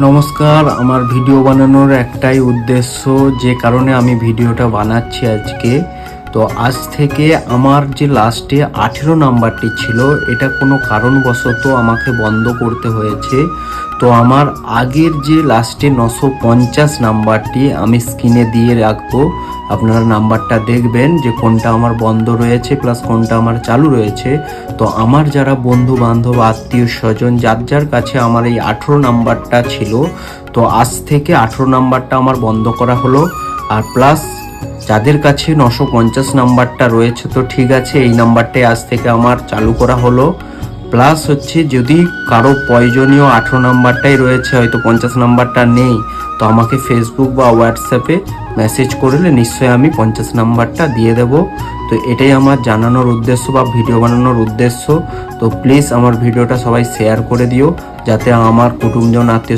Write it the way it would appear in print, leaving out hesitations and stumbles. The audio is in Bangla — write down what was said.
নমস্কার। আমার ভিডিও বানানোর একটাই উদ্দেশ্য, যে কারণে আমি ভিডিওটা বানাচ্ছি আজকে। তো আজ থেকে আমার যে লাস্টে 18 নাম্বারটি ছিল, এটা কোনো কারণবশত আমাকে বন্ধ করতে হয়েছে। তো আমার আগের যে লাস্টে 950 নাম্বারটি আমি স্ক্রিনে দিয়ে রাখবো, আপনারা নাম্বারটা দেখবেন যে কোনটা আমার বন্ধ রয়েছে প্লাস কোনটা আমার চালু রয়েছে। তো আমার যারা বন্ধু বান্ধব আত্মীয় স্বজন যার যার কাছে আমার এই 18 নাম্বারটা ছিল, তো আজ থেকে 18 নাম্বারটা আমার বন্ধ করা হলো। আর প্লাস যাদের কাছে 950 নাম্বারটা রয়েছে, তো ঠিক আছে, এই নাম্বারটাই আজ থেকে আমার চালু করা হলো। প্লাস হচ্ছে, যদি কারো প্রয়োজনীয় 18 নাম্বারটাই রয়েছে, হয়তো 50 নাম্বারটা নেই, তো আমাকে ফেসবুক বা হোয়াটসঅ্যাপে মেসেজ করলে নিশ্চয়ই আমি 50 নাম্বারটা দিয়ে দেব। তো এটাই আমার জানানোর উদ্দেশ্য বা ভিডিও বানানোর উদ্দেশ্য। তো প্লিজ আমার ভিডিওটা সবাই শেয়ার করে দিও, যাতে আমার কুটুমজন আত্মীয়